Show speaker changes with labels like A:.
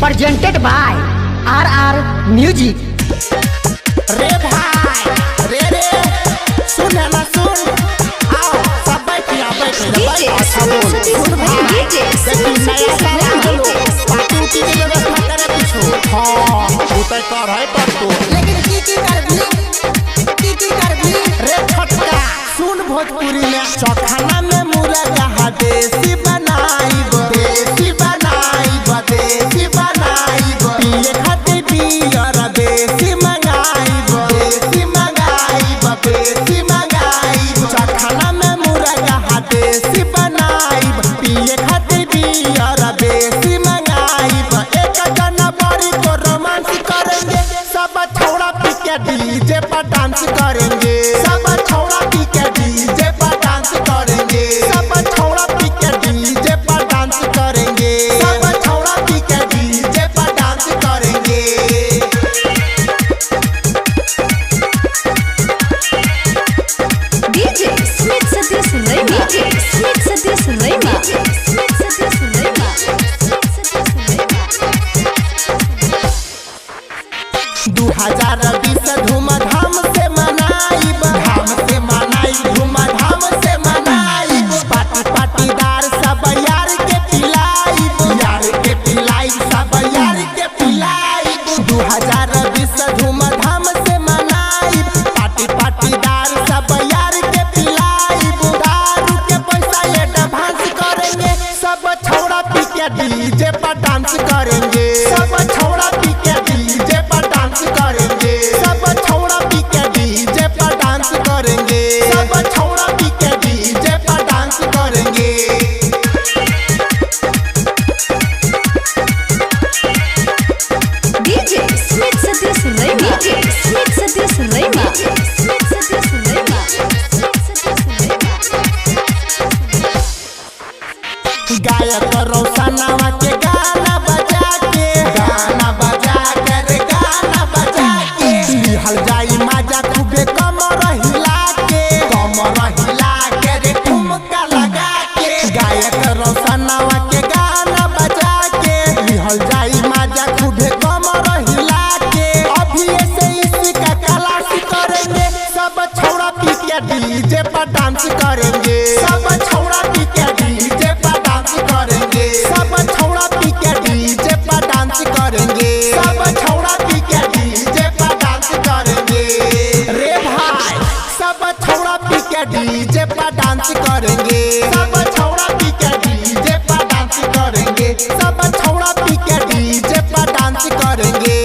A: presented by RR Music।
B: रे भाई रे सुन ना सुन आओ सब बैठिया बैठ अच्छा बोल सुन भाई देखी नया साल चलो पार्टी की व्यवस्था करे कुछ हां उतर कर है पर तो लेकिन की कर भी रे फटका सुन भोजपुरी में चौखाना में मुर्गा देसी बनाई पिए खातिर बियर देसी मंगाई चौखाना में मुर्गा देसी बनाई पिए खातिर बियर देसी मंगाई एक जनवरी को रोमांस करेंगे सब छोड़ा पी के डीजे पर डांस करेंगे सब छोड़ा पी के डीजे पर डांस करेंगे सब छोड़ा पी के डीजे पर डांस करेंगे सब छोड़ा पी के डीजे पर डांस करेंगे दू 2020 धूमधाम से मनाई पाटीदार सब यार के पिलाई सब यार के पिलाई 2020 धूमधाम से मनाई पाटीदार सब यार के पिलाई दारू के पैसा एडवांस करेंगे सब छोड़ा पी के डीजे पर डांस करेंगे सब छोड़ा पी के डीजे पर डांस करेंगे सब छोड़ा पी के डीजे पर डांस करेंगे सब छोड़ा पी के डीजे पर डांस करेंगे गायक रोशनवा के गाना बजा के लिहल जाई माजा खूबे कमर हिला के रे ठुमका लगा के गायक रोशनवा के गाना बजा के लिहल जाई माजा खूबे कमर हिला के अभी से इसका क्लास करेंगे सब छोड़ा पी के डीजे पर डांस करेंगे सब छोड़ा पी के डीजे पर डांस करेंगे सब छोड़ा पी के डीजे पर डांस करेंगे सब छोड़ा पी के डीजे पर डांस करेंगे रे भाई सब छोड़ा पी के डीजे पर डांस करेंगे सब छोड़ा पी के डीजे पर डांस करेंगे सब छोड़ा पी के डीजे पर डांस करेंगे